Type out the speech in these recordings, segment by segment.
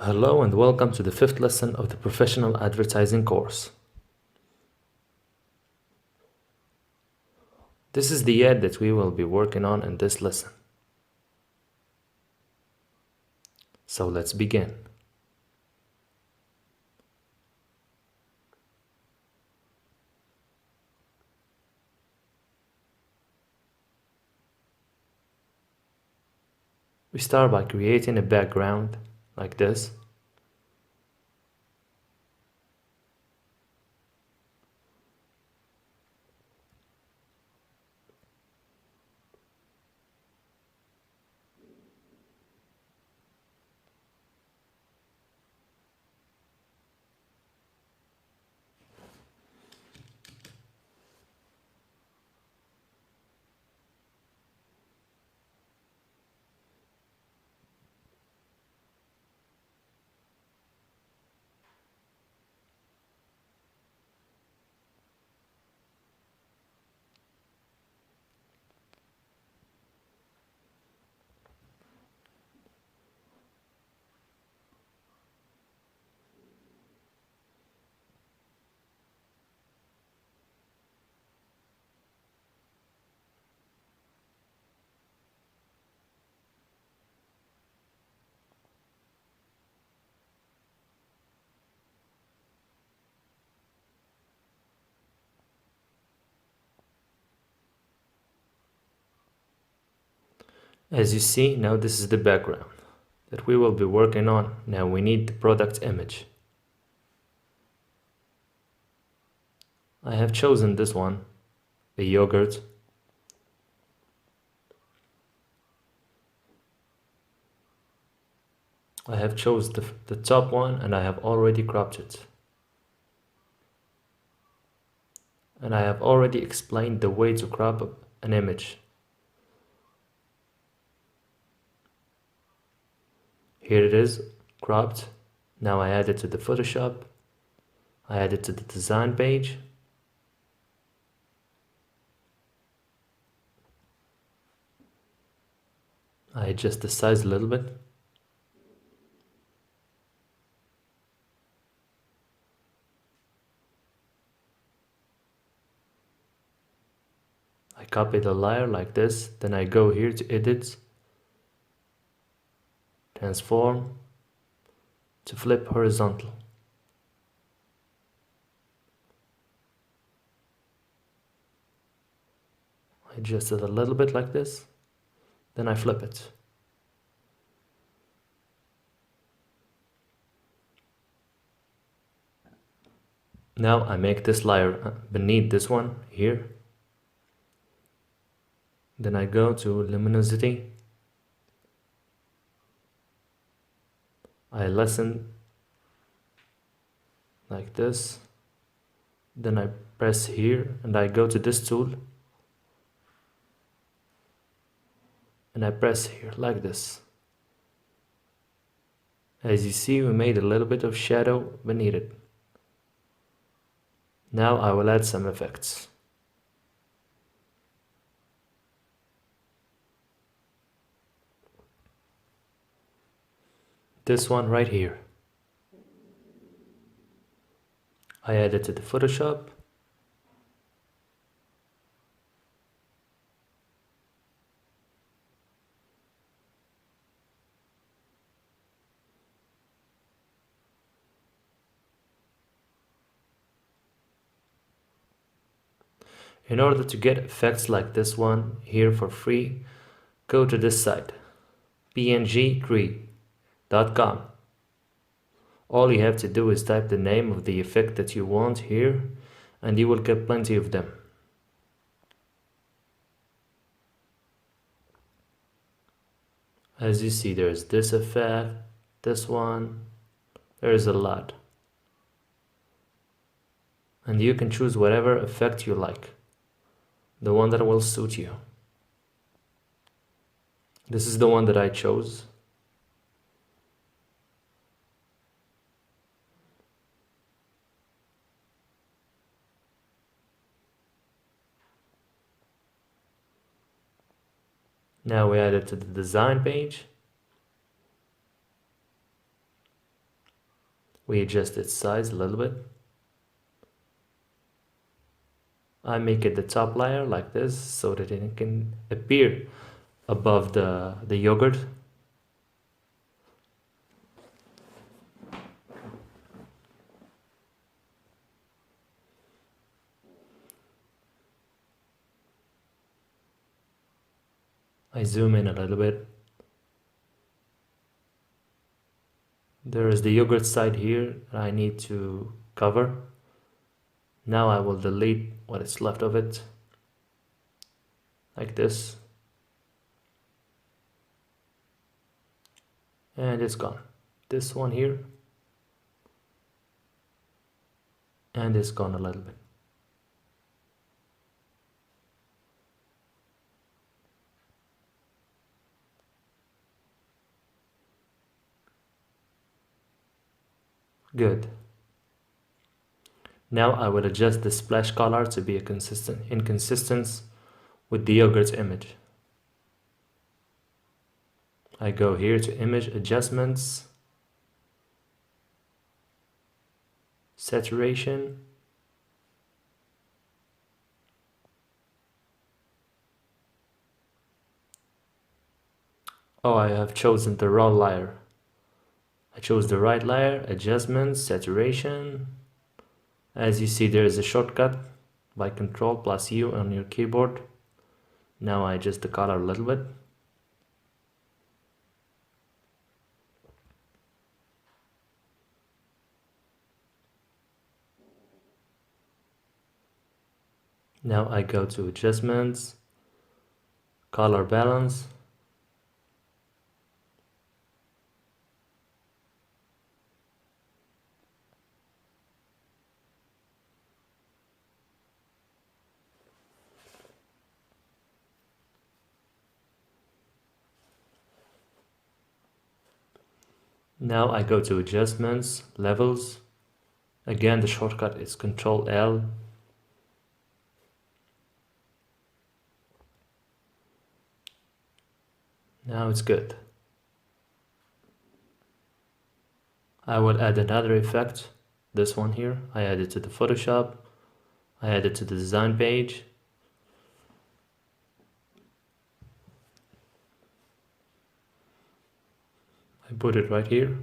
Hello and welcome to the fifth lesson of the Professional Advertising course. This is the ad that we will be working on in this lesson. So let's begin. We start by creating a background like this. As you see, now this is the background that we will be working on. Now we need the product image. I have chosen this one, a yogurt. I have chosen the top one and I have already cropped it. And I have already explained the way to crop an image. Here it is, cropped. Now I add it to the Photoshop. I add it to the design page. I adjust the size a little bit. I copy the layer like this, then I go here to edit, transform, to flip horizontal. I adjust it a little bit like this, then I flip it. Now I make this layer beneath this one here. Then I go to luminosity. I lessen like this. Then I press here and I go to this tool. And I press here like this. As you see, we made a little bit of shadow beneath it. Now I will add some effects. This one right here. I add it to the Photoshop. In order to get effects like this one here for free, go to this site, pngcree.com. All you have to do is type the name of the effect that you want here, and you will get plenty of them. As you see, there's this effect, this one, there's a lot. And you can choose whatever effect you like, the one that will suit you. This is the one that I chose. Now we add it to the design page. We adjust its size a little bit. I make it the top layer like this so that it can appear above the yogurt. I zoom in a little bit. There is the yogurt side here that I need to cover. Now I will delete what is left of it, like this. And it's gone. This one here. And it's gone a little bit. Good. Now I will adjust the splash color to be in consistence with the yogurt image. I go here to image adjustments, saturation, oh, I have chosen the wrong layer. I chose the right layer, adjustments, saturation. As you see, there is a shortcut by Ctrl plus U on your keyboard. Now I adjust the color a little bit. Now I go to adjustments, color balance. Now I go to adjustments, levels. Again, the shortcut is Ctrl L. Now it's good. I will add another effect, this one here. I add it to the Photoshop. I add it to the design page. I put it right here.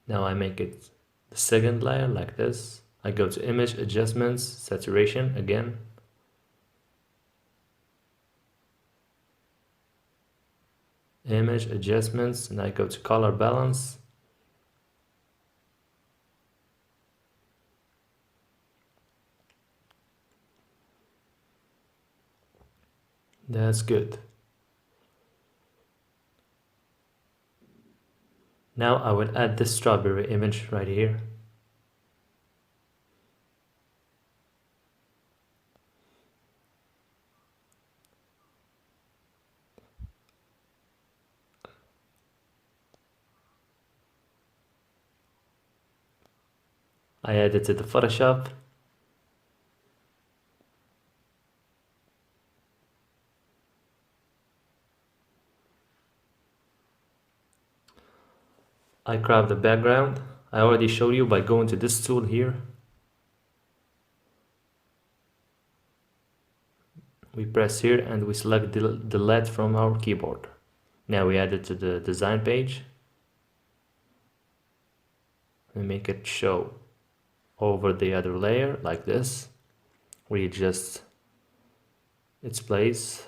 Now I make it the second layer like this. I go to image adjustments, saturation again. Image adjustments, and I go to color balance. That's good. Now I will add this strawberry image right here. I add it to the Photoshop. I crop the background. I already showed you by going to this tool here. We press here and we select delete from our keyboard. Now we add it to the design page. We make it show over the other layer like this. We adjust its place.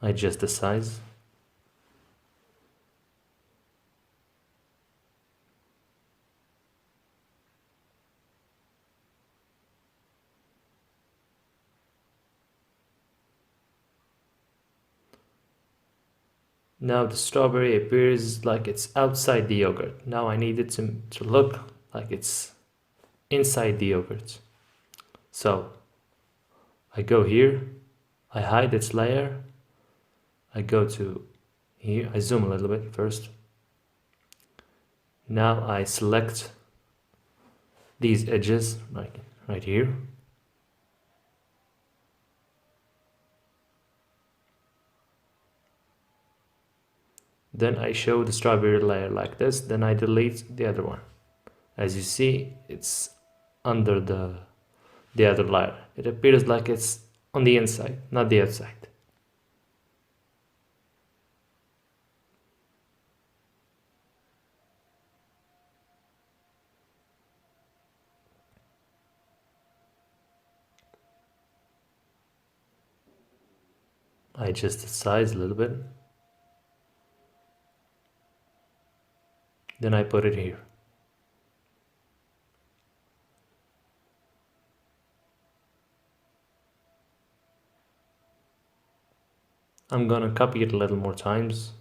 I adjust the size. Now the strawberry appears like it's outside the yogurt. Now I need it to look like it's inside the yogurt. So I go here, I hide its layer, I go to here, I zoom a little bit first. Now I select these edges right here. Then I show the strawberry layer like this, then I delete the other one. As you see, it's under the other layer. It appears like it's on the inside, not the outside. I adjust the size a little bit. Then I put it here. I'm gonna copy it a little more times.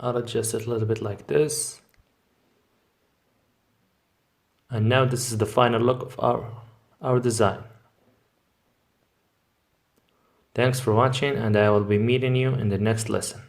I'll adjust it a little bit like this. And now this is the final look of our design. Thanks for watching, and I will be meeting you in the next lesson.